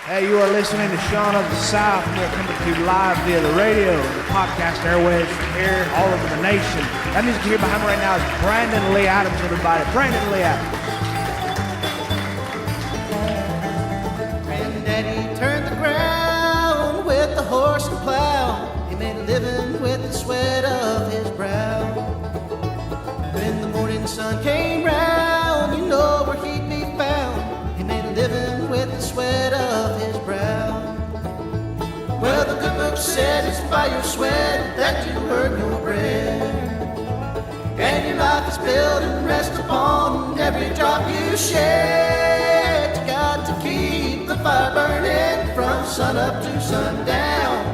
Hey, you are listening to Sean of the South, and we're coming to you live via the radio and the podcast airwaves from here all over the nation. That music you hear behind me right now is Brandon Lee Adams, everybody. Brandon Lee Adams. Granddaddy turned the ground with the horse and plow. He made a living with the sweat of his brow. When the morning sun came round, you know where he'd be found. He made a living with the sweat of his brow. Well, the good book said it's by your sweat that you earn your bread. And your life is built and rests upon every drop you shed. You got to keep the fire burning from sun up to sundown.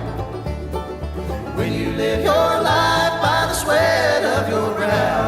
When you live your life by the sweat of your brow.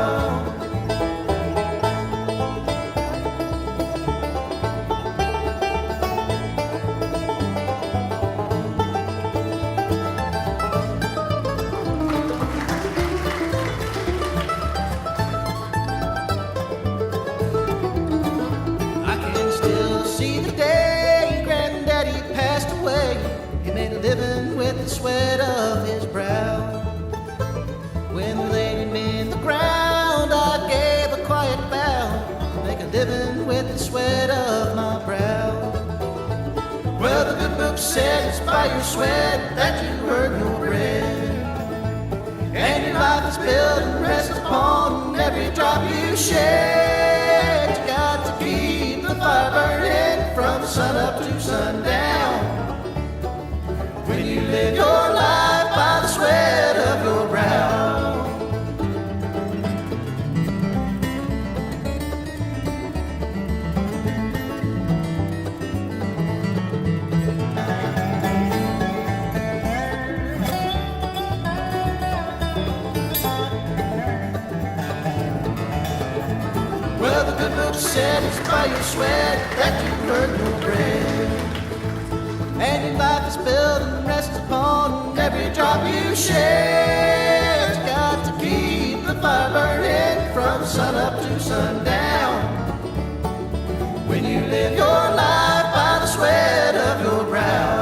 Living with the sweat of his brow. When we laid him in the ground, I gave a quiet bow to make a living with the sweat of my brow. Well, the good book said it's by your sweat that you earn your bread. And your life is built and rests upon every drop you shed. You got to keep the fire burning from sun up to sundown. When you live your life by the sweat of your brow. Well, the good book said it's by your sweat that you earn your bread. And your life is built and rests upon every drop you shed. You got to keep the fire burning from sun up to sundown. When you live your life by the sweat of your brow.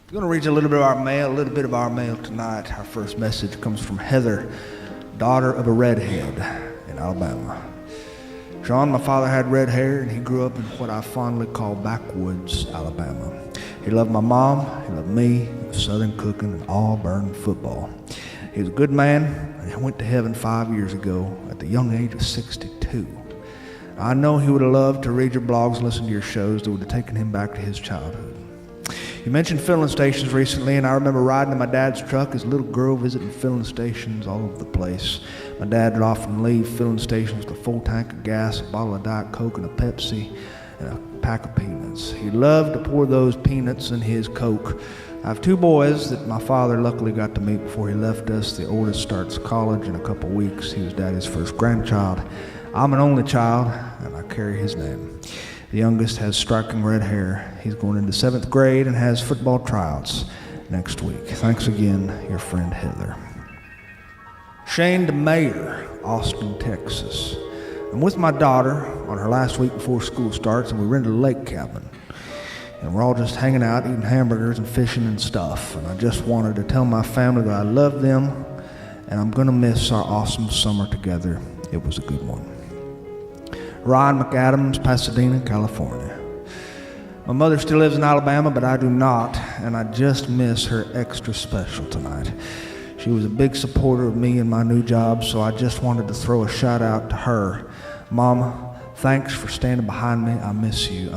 I'm going to read you a little bit of our mail tonight. Our first message comes from Heather, daughter of a redhead in Alabama. Sean, my father had red hair, and he grew up in what I fondly call backwoods, Alabama. He loved my mom, he loved me, he was Southern cooking, and Auburn football. He was a good man, and he went to heaven 5 years ago at the young age of 62. I know he would have loved to read your blogs and listen to your shows that would have taken him back to his childhood. You mentioned filling stations recently, and I remember riding in my dad's truck as a little girl visiting filling stations all over the place. My dad would often leave filling stations with a full tank of gas, a bottle of Diet Coke, and a Pepsi, and a pack of peanuts. He loved to pour those peanuts in his Coke. I have two boys that my father luckily got to meet before he left us. The oldest starts college in a couple weeks. He was Daddy's first grandchild. I'm an only child, and I carry his name. The youngest has striking red hair. He's going into 7th grade and has football tryouts next week. Thanks again, your friend Heather. Shane DeMayer, Austin, Texas. I'm with my daughter on her last week before school starts, and we rented a lake cabin. And we're all just hanging out, eating hamburgers and fishing and stuff. And I just wanted to tell my family that I love them, and I'm going to miss our awesome summer together. It was a good one. Ryan McAdams, Pasadena, California. My mother still lives in Alabama, but I do not, and I just miss her extra special tonight. She was a big supporter of me in my new job, so I just wanted to throw a shout out to her. Mama, thanks for standing behind me. I miss you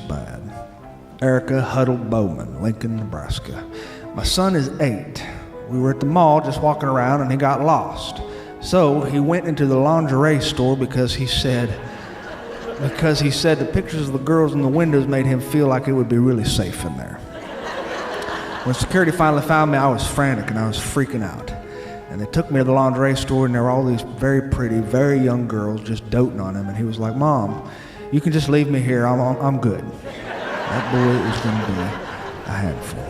bad. Erica Huddle Bowman, Lincoln, Nebraska. My son is 8. We were at the mall just walking around, and he got lost. So he went into the lingerie store because he said the pictures of the girls in the windows made him feel like it would be really safe in there. When security finally found me, I was frantic and I was freaking out. And they took me to the lingerie store, and there were all these very pretty, very young girls just doting on him. And he was like, Mom, you can just leave me here. I'm good. That boy is going to be a handful.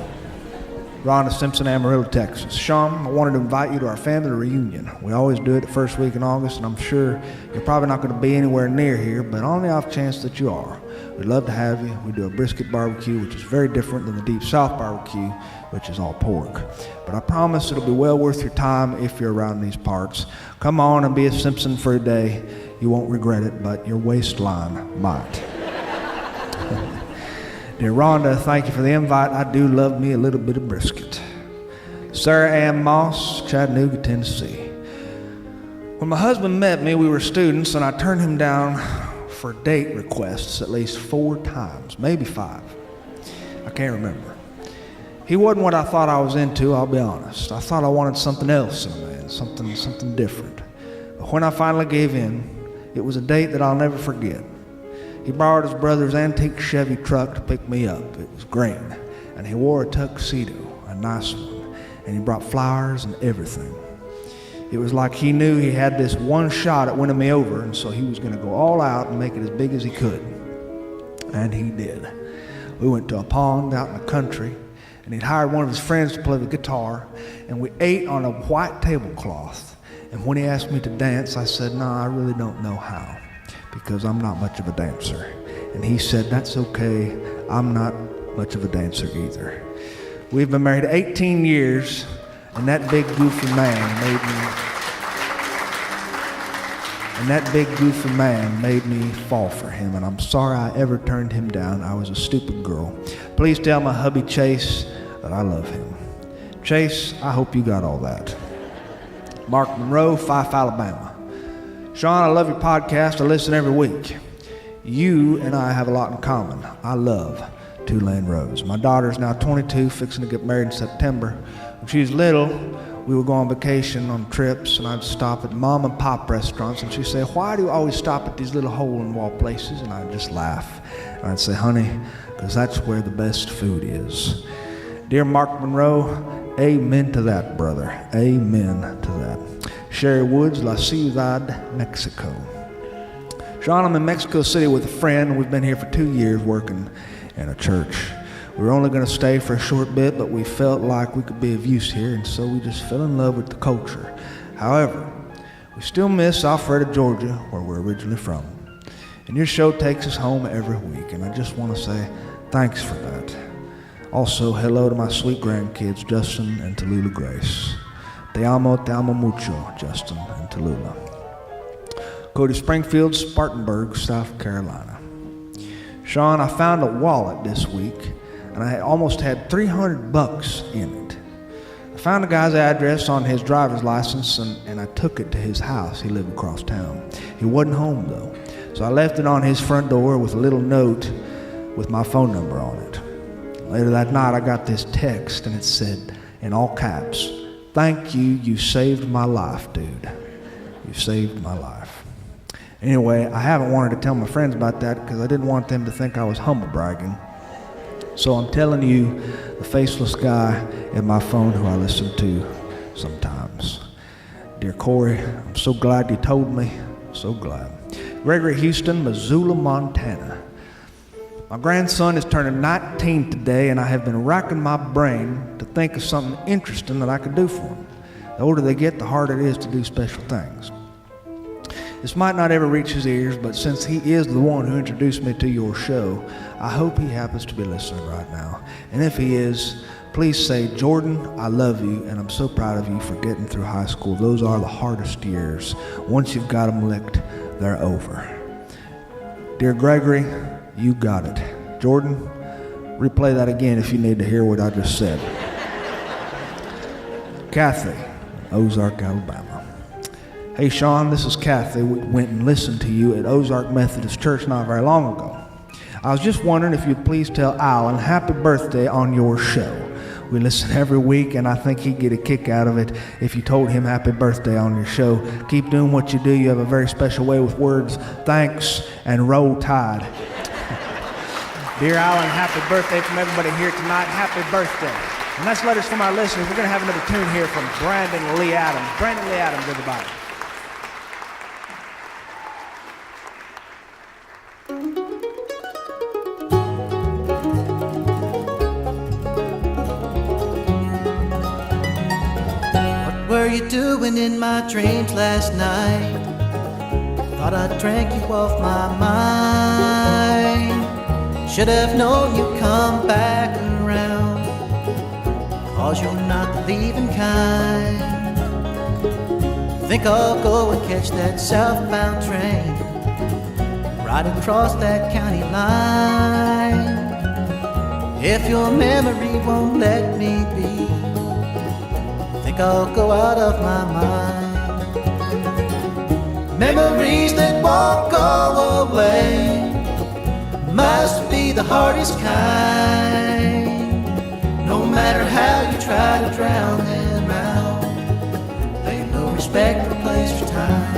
Rhonda Simpson, Amarillo, Texas. Sean, I wanted to invite you to our family reunion. We always do it the first week in August, and I'm sure you're probably not going to be anywhere near here, but on the off chance that you are, we'd love to have you. We do a brisket barbecue, which is very different than the Deep South barbecue, which is all pork. But I promise it'll be well worth your time if you're around these parts. Come on and be a Simpson for a day. You won't regret it, but your waistline might. Dear Rhonda, thank you for the invite. I do love me a little bit of brisket. Sarah Ann Moss, Chattanooga, Tennessee. When my husband met me, we were students, and I turned him down for date requests at least 4 times, maybe 5. I can't remember. He wasn't what I thought I was into, I'll be honest. I thought I wanted something else in a man, something different. But when I finally gave in, it was a date that I'll never forget. He borrowed his brother's antique Chevy truck to pick me up. It was green, and he wore a tuxedo, a nice one, and he brought flowers and everything. It was like he knew he had this one shot at winning me over, and so he was going to go all out and make it as big as he could. And he did. We went to a pond out in the country, and he'd hired one of his friends to play the guitar, and we ate on a white tablecloth. And when he asked me to dance, I said, no, I really don't know how, because I'm not much of a dancer. And he said, that's okay, I'm not much of a dancer either. We've been married 18 years, and that big goofy man made me fall for him, and I'm sorry I ever turned him down. I was a stupid girl. Please tell my hubby Chase that I love him. Chase, I hope you got all that. Mark Monroe, Fife, Alabama. Sean, I love your podcast. I listen every week. You and I have a lot in common. I love Tulane Rose. My daughter's now 22, fixing to get married in September. When she was little, we would go on vacation on trips, and I'd stop at mom and pop restaurants, and she'd say, why do you always stop at these little hole-in-the-wall places? And I'd just laugh. And I'd say, honey, because that's where the best food is. Dear Mark Monroe, amen to that, brother. Amen to that. Sherry Woods, La Ciudad, Mexico. Sean, I'm in Mexico City with a friend. We've been here for 2 years working in a church. We were only going to stay for a short bit, but we felt like we could be of use here, and so we just fell in love with the culture. However, we still miss Alpharetta, Georgia, where we're originally from. And your show takes us home every week, and I just want to say thanks for that. Also, hello to my sweet grandkids, Justin and Tallulah Grace. Te amo mucho, Justin and Tallulah. Cody Springfield, Spartanburg, South Carolina. Sean, I found a wallet this week, and I almost had $300 in it. I found the guy's address on his driver's license, and I took it to his house. He lived across town. He wasn't home, though, so I left it on his front door with a little note with my phone number on it. Later that night, I got this text, and it said, in all caps, thank you, you saved my life, dude. You saved my life. Anyway, I haven't wanted to tell my friends about that because I didn't want them to think I was humble bragging. So I'm telling you, the faceless guy in my phone who I listen to sometimes. Dear Corey, I'm so glad you told me. So glad. Gregory Houston, Missoula, Montana. My grandson is turning 19 today, and I have been racking my brain to think of something interesting that I could do for him. The older they get, the harder it is to do special things. This might not ever reach his ears, but since he is the one who introduced me to your show, I hope he happens to be listening right now. And if he is, please say, Jordan, I love you, and I'm so proud of you for getting through high school. Those are the hardest years. Once you've got them licked, they're over. Dear Gregory, you got it. Jordan, replay that again if you need to hear what I just said. Kathy, Ozark, Alabama. Hey, Sean, this is Kathy. We went and listened to you at Ozark Methodist Church not very long ago. I was just wondering if you'd please tell Alan happy birthday on your show. We listen every week, and I think he'd get a kick out of it if you told him happy birthday on your show. Keep doing what you do. You have a very special way with words. Thanks, and roll tide. Dear Alan, happy birthday from everybody here tonight. Happy birthday. And that's letters from our listeners. We're going to have another tune here from Brandon Lee Adams. Brandon Lee Adams, everybody. What were you doing in my dreams last night? Thought I drank you off my mind. Should have known you'd come back around, 'cause you're not the leaving kind. Think I'll go and catch that southbound train right across that county line. If your memory won't let me be, think I'll go out of my mind. Memories that won't go away must be the hardest kind. No matter how you try to drown them out, ain't no respect for place or time.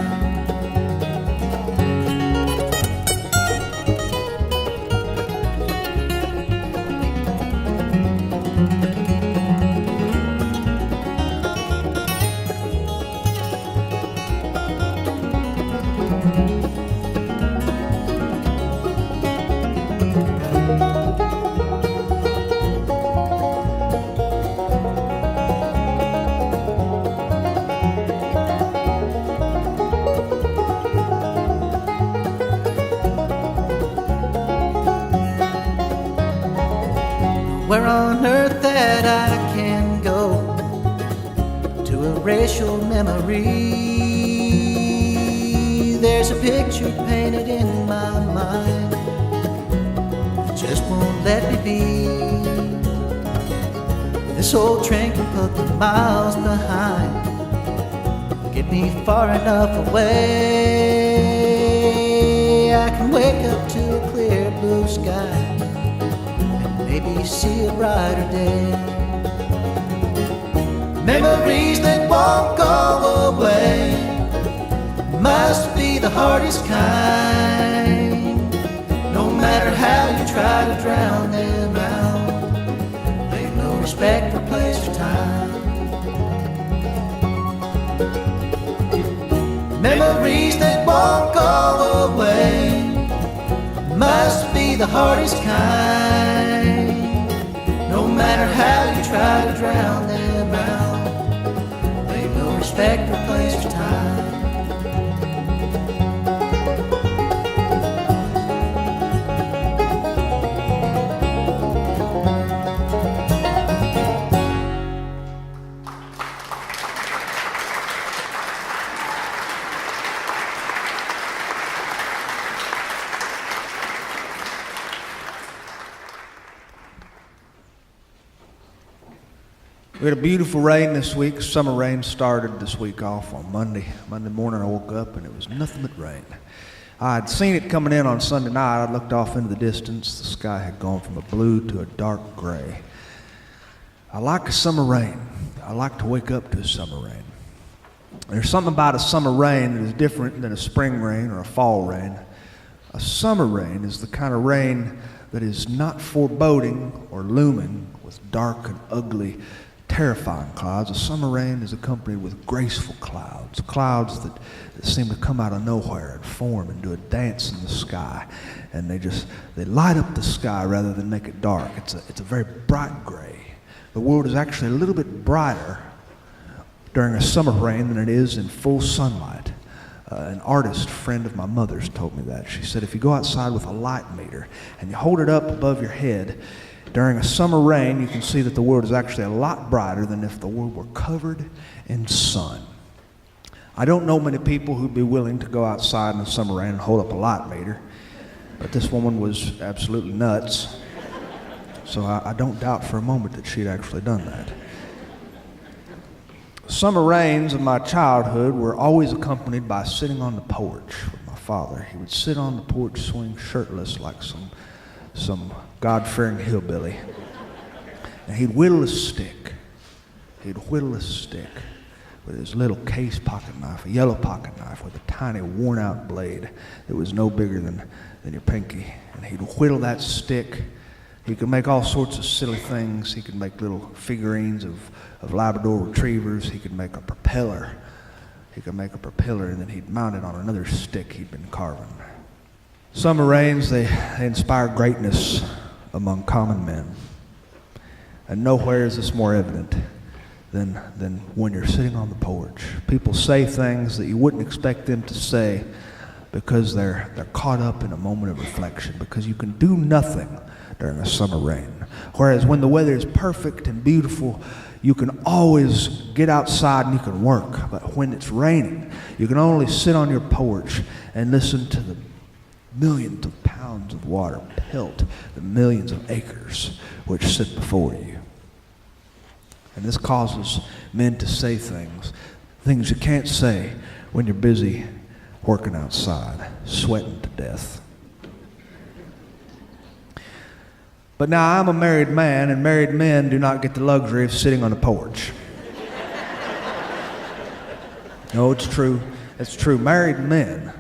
Where on earth that I can go to erase your memory? There's a picture painted in my mind that just won't let me be. This old train can put the miles behind, get me far enough away. I can wake up to a clear blue sky, maybe see a brighter day. Memories that won't go away must be the hardest kind. No matter how you try to drown them out, ain't no respect for place or time. Memories that won't go away must be the hardest kind. No matter how you try to drown them out, ain't no respect for place or time. We had a beautiful rain this week. Summer rain started this week off on Monday. Monday morning I woke up and it was nothing but rain. I had seen it coming in on Sunday night. I looked off into the distance. The sky had gone from a blue to a dark gray. I like a summer rain. I like to wake up to a summer rain. There's something about a summer rain that is different than a spring rain or a fall rain. A summer rain is the kind of rain that is not foreboding or looming with dark and ugly, terrifying clouds. A summer rain is accompanied with graceful clouds, clouds that seem to come out of nowhere and form and do a dance in the sky. And they light up the sky rather than make it dark. It's a very bright gray. The world is actually a little bit brighter during a summer rain than it is in full sunlight. An artist friend of my mother's told me that. She said if you go outside with a light meter and you hold it up above your head, during a summer rain, you can see that the world is actually a lot brighter than if the world were covered in sun. I don't know many people who'd be willing to go outside in the summer rain and hold up a light meter, but this woman was absolutely nuts. So I don't doubt for a moment that she'd actually done that. Summer rains of my childhood were always accompanied by sitting on the porch with my father. He would sit on the porch swing shirtless like some God-fearing hillbilly. And he'd whittle a stick. He'd whittle a stick with his little case pocket knife, a yellow pocket knife with a tiny worn-out blade that was no bigger than your pinky. And he'd whittle that stick He could make all sorts of silly things. He could make little figurines of Labrador retrievers. He could make a propeller. He could make a propeller, and then he'd mount it on another stick he'd been carving. Summer rains, they inspire greatness among common men. And nowhere is this more evident than when you're sitting on the porch. People say things that you wouldn't expect them to say because they're caught up in a moment of reflection, because you can do nothing during a summer rain. Whereas when the weather is perfect and beautiful, you can always get outside and you can work. But when it's raining, you can only sit on your porch and listen to the millions of pounds of water pelt the millions of acres which sit before you. And this causes men to say things you can't say when you're busy working outside, sweating to death. But now I'm a married man, and married men do not get the luxury of sitting on the porch. No, it's true. It's true. Married men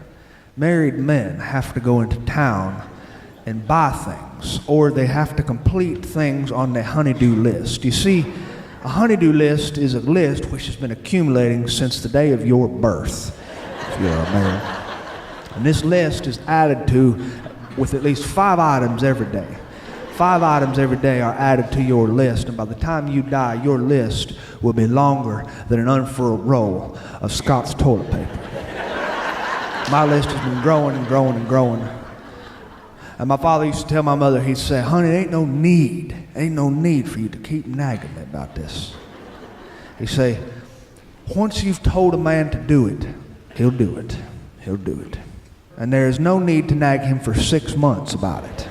have to go into town and buy things, or they have to complete things on their honey-do list. You see, a honey-do list is a list which has been accumulating since the day of your birth, if you're a man. And this list is added to with at least 5 items every day. 5 items every day are added to your list, and by the time you die, your list will be longer than an unfurled roll of Scott's toilet paper. My list has been growing and growing and growing. And my father used to tell my mother, he'd say, honey, ain't no need for you to keep nagging me about this. He'd say, once you've told a man to do it, he'll do it. He'll do it. And there is no need to nag him for 6 months about it.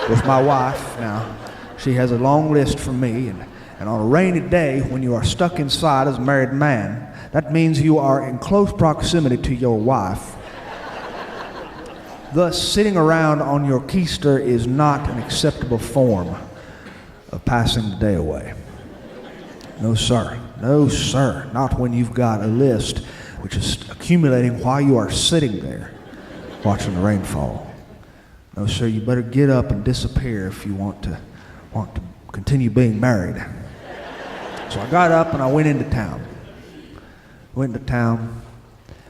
With my wife, now, she has a long list from me, and on a rainy day, when you are stuck inside as a married man, that means you are in close proximity to your wife. Thus, sitting around on your keister is not an acceptable form of passing the day away. No, sir. No, sir. Not when you've got a list which is accumulating while you are sitting there watching the rainfall. No, sir, you better get up and disappear if you want to continue being married. So I got up and I went into town.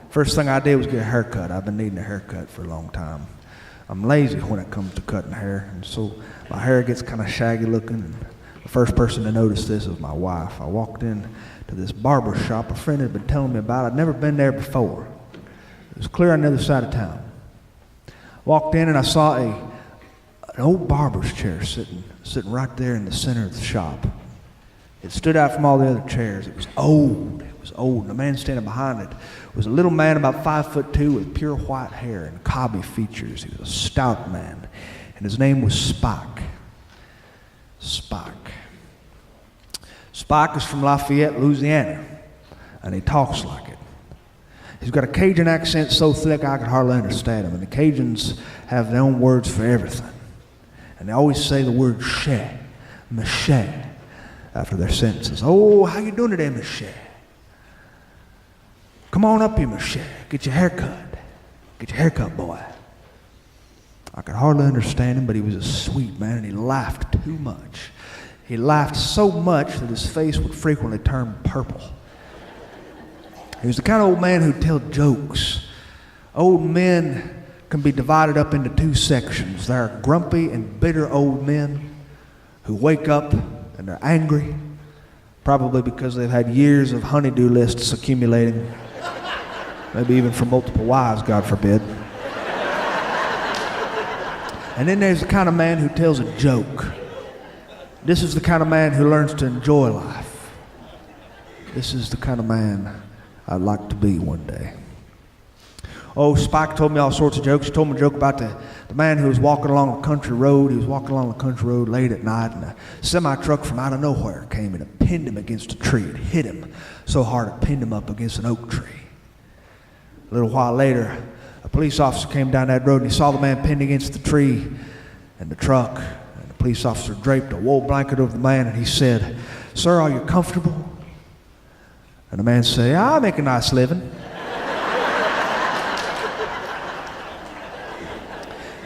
First thing I did was get a haircut. I've been needing a haircut for a long time. I'm lazy when it comes to cutting hair, and so my hair gets kind of shaggy looking. And the first person to notice this was my wife. I walked in to this barber shop a friend had been telling me about. I'd never been there before. It was clear on the other side of town. Walked in and I saw an old barber's chair sitting right there in the center of the shop. It stood out from all the other chairs. It was old. And the man standing behind it was a little man about 5'2" with pure white hair and cobby features. He was a stout man, and his name was Spike. Spike is from Lafayette, Louisiana, and he talks like it. He's got a Cajun accent so thick I could hardly understand him, and the Cajuns have their own words for everything. And they always say the word "che," "mache," after their sentences. Oh, how you doing today, mache? Come on up here, mache. Get your hair cut. Get your hair cut, boy. I could hardly understand him, but he was a sweet man, and he laughed too much. He laughed so much that his face would frequently turn purple. He was the kind of old man who'd tell jokes. Old men can be divided up into 2 sections. There are grumpy and bitter old men who wake up and they're angry, probably because they've had years of honey-do lists accumulating, maybe even from multiple wives, God forbid. And then there's the kind of man who tells a joke. This is the kind of man who learns to enjoy life. This is the kind of man I'd like to be one day. Oh, Spike told me all sorts of jokes. He told me a joke about the man who was walking along a country road. He was walking along the country road late at night, and a semi-truck from out of nowhere came and it pinned him against a tree. It hit him so hard it pinned him up against an oak tree. A little while later, a police officer came down that road and he saw the man pinned against the tree and the truck. And the police officer draped a wool blanket over the man and he said, "Sir, are you comfortable?" And the man said, "I make a nice living."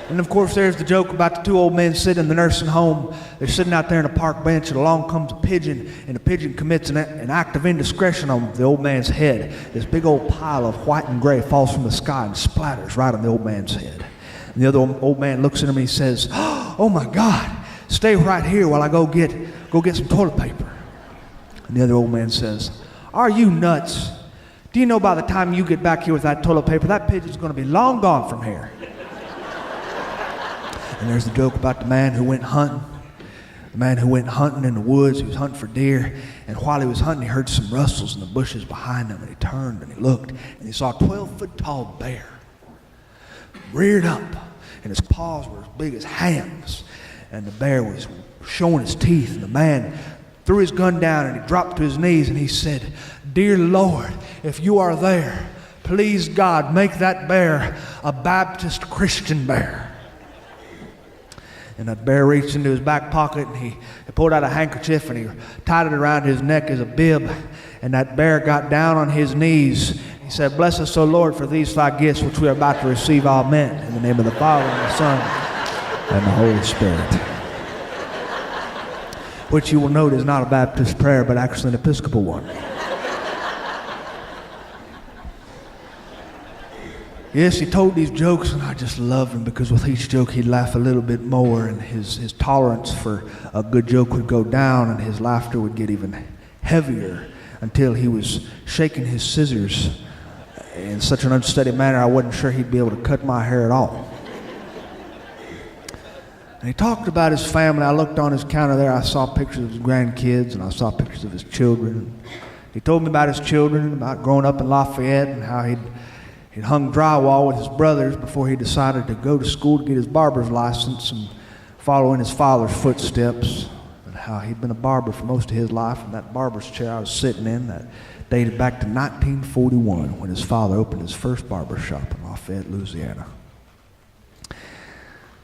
And of course, there's the joke about the two old men sitting in the nursing home. They're sitting out there in a park bench, and along comes a pigeon, and the pigeon commits an act of indiscretion on the old man's head. This big old pile of white and gray falls from the sky and splatters right on the old man's head. And the other old man looks at him and he says, "Oh my God, stay right here while I go get some toilet paper." And the other old man says, "Are you nuts? Do you know by the time you get back here with that toilet paper, that pigeon's going to be long gone from here?" And there's the joke about the man who went hunting. The man who went hunting in the woods, he was hunting for deer, and while he was hunting, he heard some rustles in the bushes behind him, and he turned and he looked, and he saw a 12-foot-tall bear reared up, and his paws were as big as hams, and the bear was showing his teeth, and the man threw his gun down, and he dropped to his knees, and he said, "Dear Lord, if you are there, please God, make that bear a Baptist Christian bear." And that bear reached into his back pocket, and he pulled out a handkerchief, and he tied it around his neck as a bib. And that bear got down on his knees. He said, "Bless us, O Lord, for these thy gifts which we are about to receive. Amen. In the name of the Father, and the Son, and the Holy Spirit." Which you will note is not a Baptist prayer, but actually an Episcopal one. Yes, he told these jokes, and I just loved him because with each joke he'd laugh a little bit more, and his tolerance for a good joke would go down, and his laughter would get even heavier until he was shaking his scissors in such an unsteady manner I wasn't sure he'd be able to cut my hair at all. And he talked about his family. I looked on his counter there. I saw pictures of his grandkids, and I saw pictures of his children. He told me about his children, about growing up in Lafayette, and how he'd hung drywall with his brothers before he decided to go to school to get his barber's license and follow in his father's footsteps, and how he'd been a barber for most of his life. And that barber's chair I was sitting in, that dated back to 1941 when his father opened his first barber shop in Lafayette, Louisiana.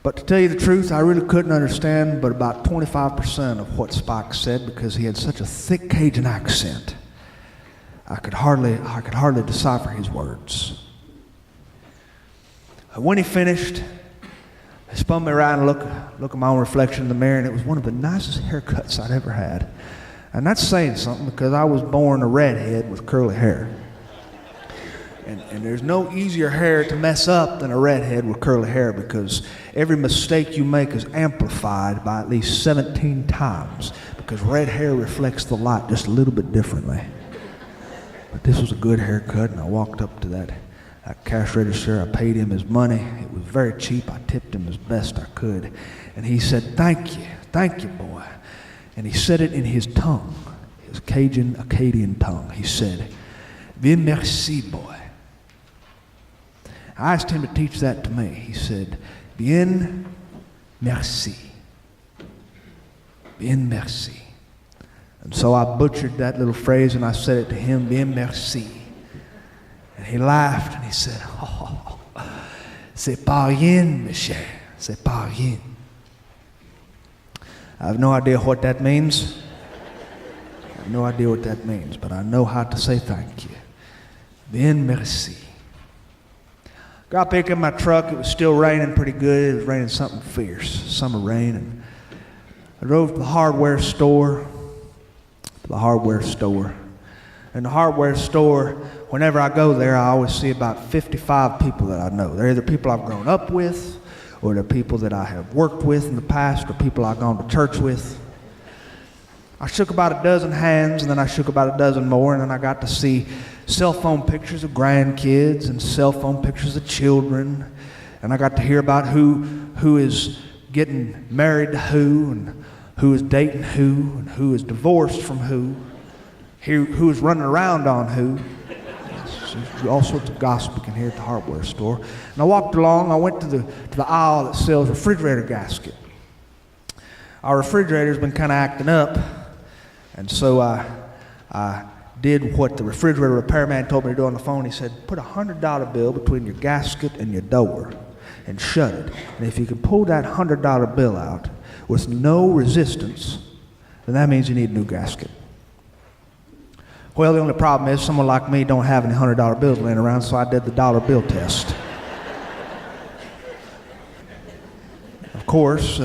But to tell you the truth, I really couldn't understand but about 25% of what Spike said because he had such a thick Cajun accent. I could hardly decipher his words. When he finished, he spun me around and looked at my own reflection in the mirror, and it was one of the nicest haircuts I'd ever had. And that's saying something because I was born a redhead with curly hair. And there's no easier hair to mess up than a redhead with curly hair because every mistake you make is amplified by at least 17 times because red hair reflects the light just a little bit differently. But this was a good haircut, and I walked up to that cash register. I paid him his money. It was very cheap. I tipped him as best I could. And he said, thank you, boy. And he said it in his tongue, his Cajun, Acadian tongue. He said, bien merci, boy. I asked him to teach that to me. He said, bien merci. Bien merci. And so I butchered that little phrase and I said it to him, bien merci. And he laughed and he said, oh, c'est pas rien, monsieur, c'est pas rien. I have no idea what that means. I have no idea what that means, but I know how to say thank you. Bien merci. Got back in my truck. It was still raining pretty good. It was raining something fierce, summer rain. And I drove to the hardware store. In the hardware store, whenever I go there, I always see about 55 people that I know. They're either people I've grown up with, or they're people that I have worked with in the past, or people I've gone to church with. I shook about a dozen hands, and then I shook about a dozen more, and then I got to see cell phone pictures of grandkids and cell phone pictures of children, and I got to hear about who is getting married to who, and who is dating who, and who is divorced from who is running around on who. There's all sorts of gossip you can hear at the hardware store. And I walked along. I went to the aisle that sells refrigerator gasket. Our refrigerator's been kind of acting up, and so I did what the refrigerator repairman told me to do on the phone. He said, put a $100 bill between your gasket and your door and shut it. And if you can pull that $100 bill out with no resistance, then that means you need a new gasket. Well, the only problem is someone like me don't have any $100 bills laying around, so I did the dollar bill test. course,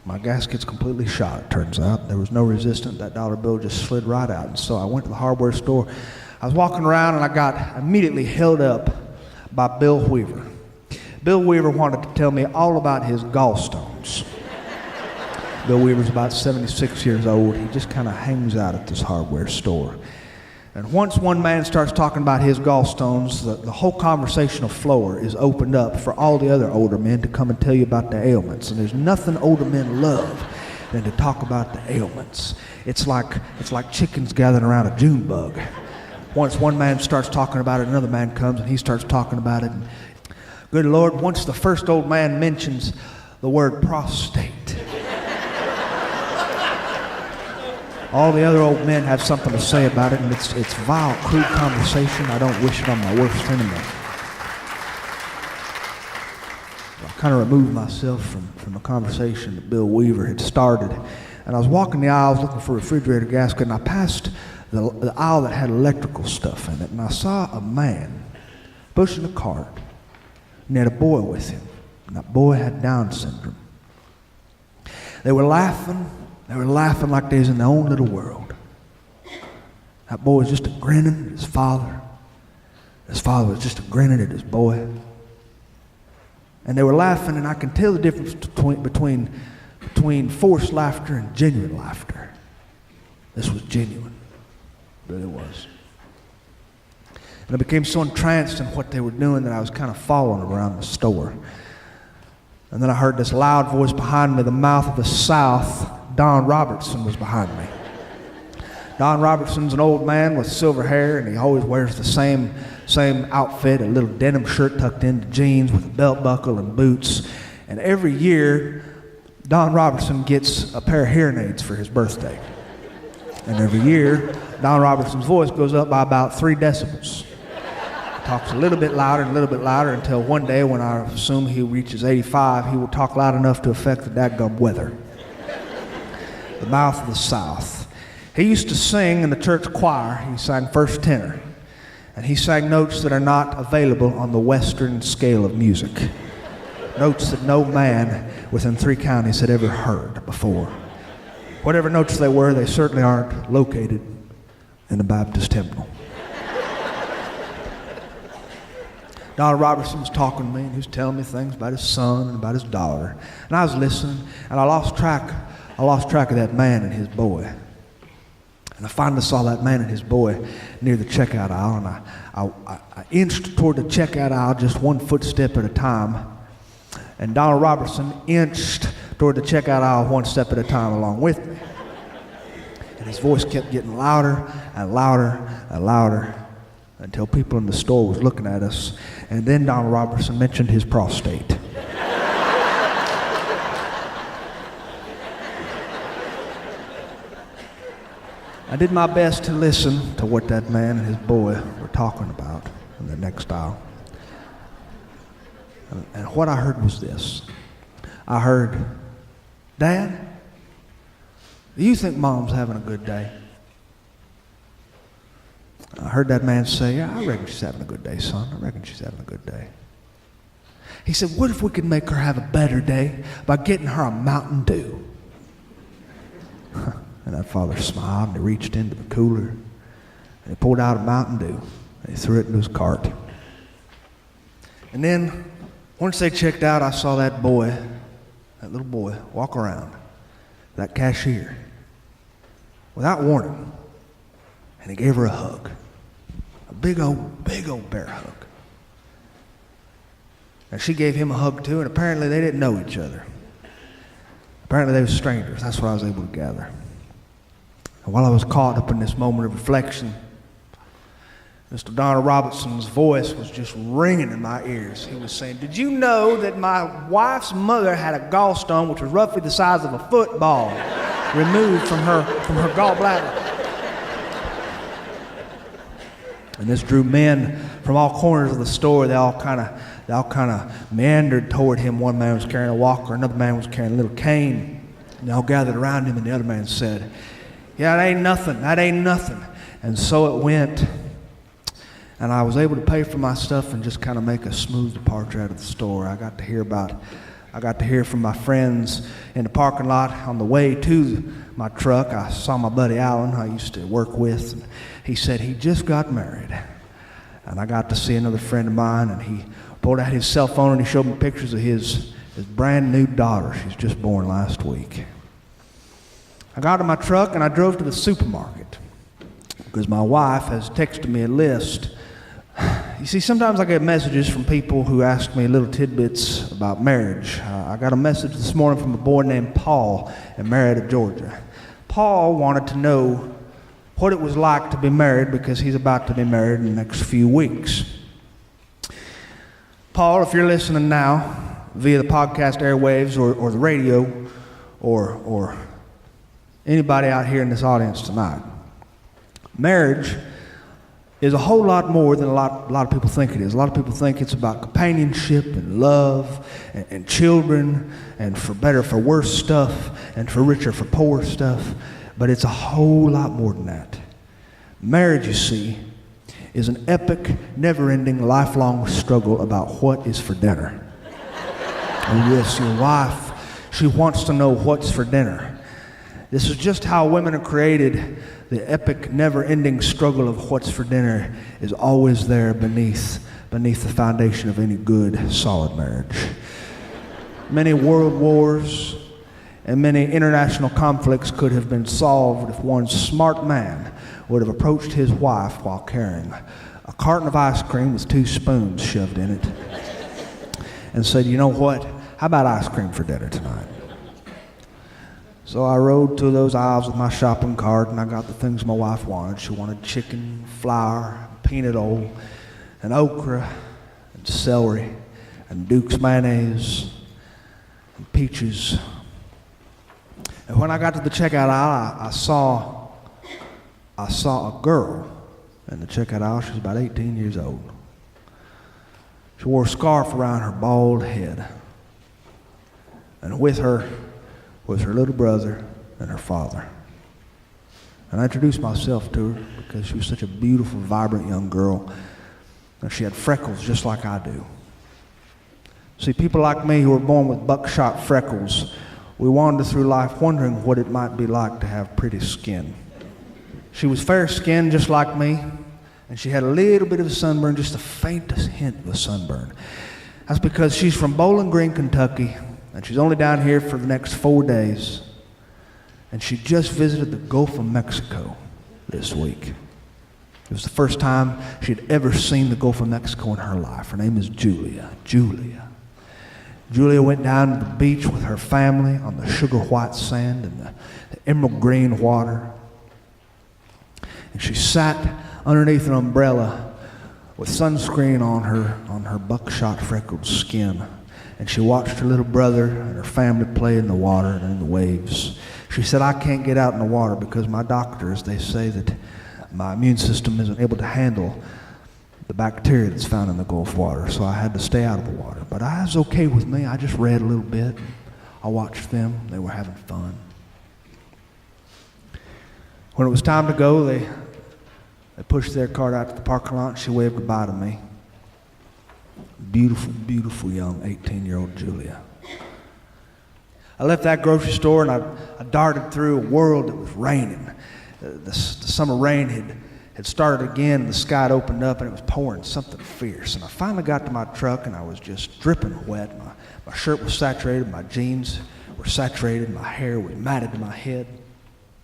my gasket's completely shot, it turns out. There was no resistance. That dollar bill just slid right out. And so I went to the hardware store. I was walking around and I got immediately held up by Bill Weaver. Bill Weaver wanted to tell me all about his gallstones. Bill Weaver's about 76 years old. He just kind of hangs out at this hardware store. And once one man starts talking about his gallstones, the whole conversational floor is opened up for all the other older men to come and tell you about their ailments. And there's nothing older men love than to talk about the ailments. It's like chickens gathering around a June bug. Once one man starts talking about it, another man comes and he starts talking about it. And good Lord, once the first old man mentions the word prostate, all the other old men have something to say about it, and it's vile, crude conversation. I don't wish it on my worst enemy. I kind of removed myself from the conversation that Bill Weaver had started. And I was walking the aisles looking for a refrigerator gasket, and I passed the aisle that had electrical stuff in it, and I saw a man pushing a cart, and he had a boy with him. And that boy had Down syndrome. They were laughing. They were laughing like they was in their own little world. That boy was just grinning at his father. His father was just grinning at his boy. And they were laughing, and I can tell the difference between forced laughter and genuine laughter. This was genuine. It really was. And I became so entranced in what they were doing that I was kind of following around the store. And then I heard this loud voice behind me, the mouth of the South. Don Robertson was behind me. Don Robertson's an old man with silver hair, and he always wears the same outfit, a little denim shirt tucked into jeans with a belt buckle and boots. And every year, Don Robertson gets a pair of hearing aids for his birthday. And every year, Don Robertson's voice goes up by about 3 decibels. He talks a little bit louder and a little bit louder until one day, when I assume he reaches 85, he will talk loud enough to affect the dadgum weather. The mouth of the South. He used to sing in the church choir. He sang first tenor. And he sang notes that are not available on the Western scale of music. Notes that no man within 3 counties had ever heard before. Whatever notes they were, they certainly aren't located in the Baptist hymnal. Don Robertson was talking to me, and he was telling me things about his son and about his daughter. And I was listening, and I lost track of that man and his boy. And I finally saw that man and his boy near the checkout aisle, and I inched toward the checkout aisle just 1 footstep at a time. And Donald Robertson inched toward the checkout aisle 1 step at a time along with me. And his voice kept getting louder and louder and louder until people in the store was looking at us. And then Donald Robertson mentioned his prostate. I did my best to listen to what that man and his boy were talking about in the next aisle. And what I heard was this. I heard, Dad, do you think Mom's having a good day? I heard that man say, yeah, I reckon she's having a good day, son. I reckon she's having a good day. He said, what if we could make her have a better day by getting her a Mountain Dew? And that father smiled, and he reached into the cooler, and he pulled out a Mountain Dew, and he threw it into his cart. And then, once they checked out, I saw that boy, that little boy, walk around, that cashier, without warning, and he gave her a hug, a big old bear hug. And she gave him a hug too, and apparently they didn't know each other. Apparently they were strangers. That's what I was able to gather. And while I was caught up in this moment of reflection, Mr. Donald Robertson's voice was just ringing in my ears. He was saying, did you know that my wife's mother had a gallstone which was roughly the size of a football removed from her gallbladder? And this drew men from all corners of the store. They all kind of meandered toward him. One man was carrying a walker, another man was carrying a little cane. And they all gathered around him, and the other man said, yeah, that ain't nothing. And so it went. And I was able to pay for my stuff and just kind of make a smooth departure out of the store. I got to hear about I got to hear from my friends in the parking lot on the way to my truck. I saw my buddy Alan, I used to work with, and he said he just got married. And I got to see another friend of mine, and he pulled out his cell phone and he showed me pictures of his brand new daughter. She's just born last week. I got in my truck and I drove to the supermarket because my wife has texted me a list. You see, sometimes I get messages from people who ask me little tidbits about marriage. I got a message this morning from a boy named Paul in Marietta, Georgia. Paul wanted to know what it was like to be married because he's about to be married in the next few weeks. Paul, if you're listening now via the podcast airwaves or the radio or anybody out here in this audience tonight, marriage is a whole lot more than a lot of people think it is. A lot of people think it's about companionship and love and children and for better, for worse stuff and for richer, for poor stuff. But it's a whole lot more than that. Marriage, you see, is an epic, never-ending, lifelong struggle about what is for dinner. Oh yes, your wife, she wants to know what's for dinner. This is just how women are created. The epic, never-ending struggle of what's for dinner is always there beneath the foundation of any good, solid marriage. Many world wars and many international conflicts could have been solved if one smart man would have approached his wife while carrying a carton of ice cream with 2 spoons shoved in it and said, you know what, how about ice cream for dinner tonight? So I rode through those aisles with my shopping cart and I got the things my wife wanted. She wanted chicken, flour, peanut oil, and okra, and celery, and Duke's mayonnaise, and peaches. And when I got to the checkout aisle, I saw a girl in the checkout aisle. She was about 18 years old. She wore a scarf around her bald head. And with her was her little brother and her father. And I introduced myself to her because she was such a beautiful, vibrant young girl. And she had freckles just like I do. See, people like me who were born with buckshot freckles, we wander through life wondering what it might be like to have pretty skin. She was fair-skinned just like me, and she had a little bit of a sunburn, just the faintest hint of a sunburn. That's because she's from Bowling Green, Kentucky, and she's only down here for the next 4 days, and she just visited the Gulf of Mexico this week. It was the first time she'd ever seen the Gulf of Mexico in her life. Her name is Julia. Julia went down to the beach with her family on the sugar white sand and the emerald green water. And she sat underneath an umbrella with sunscreen on her buckshot freckled skin. And she watched her little brother and her family play in the water and in the waves. She said, I can't get out in the water because my doctors, they say that my immune system isn't able to handle the bacteria that's found in the Gulf water, so I had to stay out of the water. But I was okay with me. I just read a little bit. I watched them. They were having fun. When it was time to go, they pushed their cart out to the parking lot, and she waved goodbye to me. Beautiful, beautiful young 18-year-old Julia. I left that grocery store, and I darted through a world that was raining. The summer rain had started again, the sky had opened up, and it was pouring something fierce. And I finally got to my truck, and I was just dripping wet. My shirt was saturated, my jeans were saturated, my hair was matted to my head.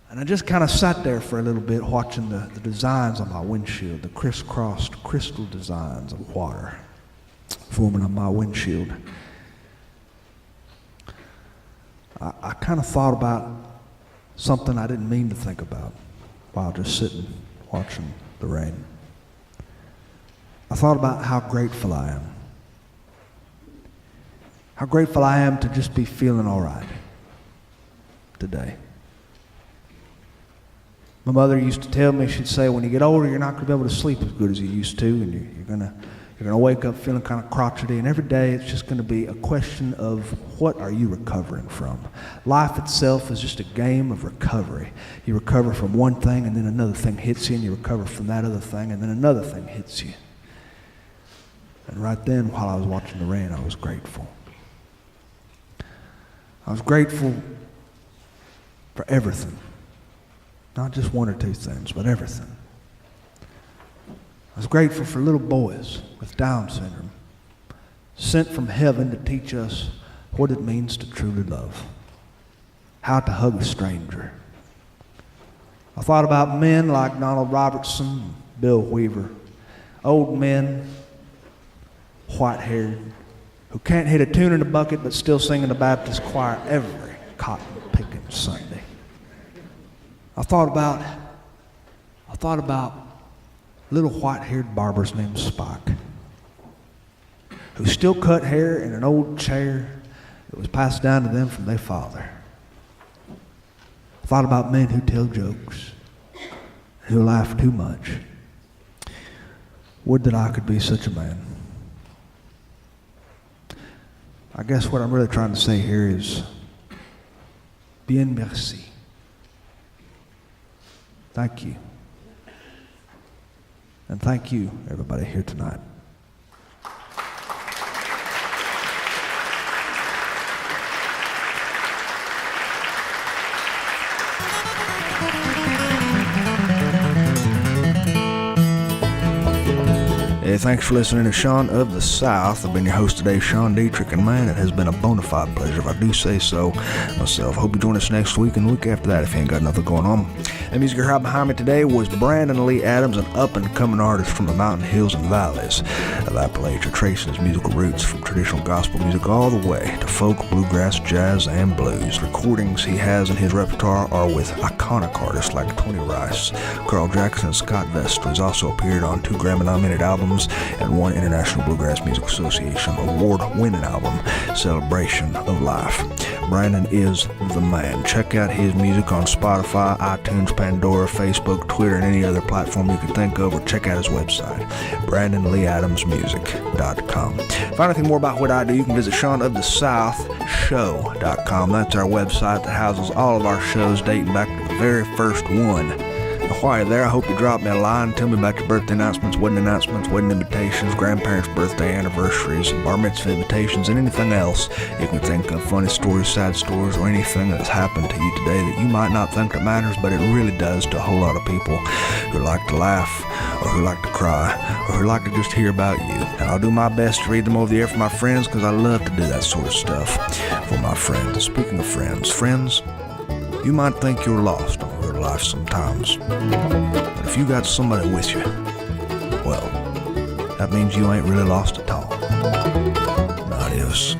And I just kind of sat there for a little bit watching the designs on my windshield, the crisscrossed crystal designs of water forming on my windshield. I kind of thought about something I didn't mean to think about while just sitting watching the rain. I thought about how grateful I am. How grateful I am to just be feeling all right today. My mother used to tell me, she'd say, when you get older, you're not going to be able to sleep as good as you used to, and you're going to wake up feeling kind of crotchety, and every day it's just going to be a question of what are you recovering from. Life itself is just a game of recovery. You recover from one thing, and then another thing hits you, and you recover from that other thing, and then another thing hits you. And right then, while I was watching the rain, I was grateful. I was grateful for everything. Not just one or two things, but everything. I was grateful for little boys with Down syndrome, sent from heaven to teach us what it means to truly love, how to hug a stranger. I thought about men like Donald Robertson, Bill Weaver, old men, white-haired, who can't hit a tune in a bucket but still sing in the Baptist choir every cotton-picking Sunday. I thought about little white-haired barbers named Spike, who still cut hair in an old chair that was passed down to them from their father. I thought about men who tell jokes, who laugh too much. Would that I could be such a man. I guess what I'm really trying to say here is, bien merci. Thank you. And thank you, everybody here tonight. Hey, thanks for listening to Sean of the South. I've been your host today, Sean Dietrich, and man, it has been a bona fide pleasure, if I do say so myself. Hope you join us next week and the week after that if you ain't got nothing going on. The music you heard behind me today was Brandon Lee Adams, an up-and-coming artist from the mountain hills and valleys of Appalachia, tracing his musical roots from traditional gospel music all the way to folk, bluegrass, jazz, and blues. Recordings he has in his repertoire are with iconic artists like Tony Rice, Carl Jackson, and Scott Vester. He's also appeared on 2 Grammy-nominated albums and 1 International Bluegrass Music Association award-winning album, Celebration of Life. Brandon is the man. Check out his music on Spotify, iTunes, Pandora, Facebook, Twitter, and any other platform you can think of, or check out his website, BrandonLeeAdamsMusic.com. Find anything more about what I do, you can visit SeanOfTheSouthShow.com. That's our website that houses all of our shows dating back to the very first one. While you're there, I hope you drop me a line. Tell me about your birthday announcements, wedding invitations, grandparents' birthday anniversaries, bar mitzvah invitations, and anything else you can think of. Funny stories, sad stories, or anything that's happened to you today that you might not think that matters, but it really does to a whole lot of people who like to laugh, or who like to cry, or who like to just hear about you. And I'll do my best to read them over the air for my friends, because I love to do that sort of stuff for my friends. Speaking of friends, you might think you're lost on road life sometimes, but if you got somebody with you, well, that means you ain't really lost at all. Adios.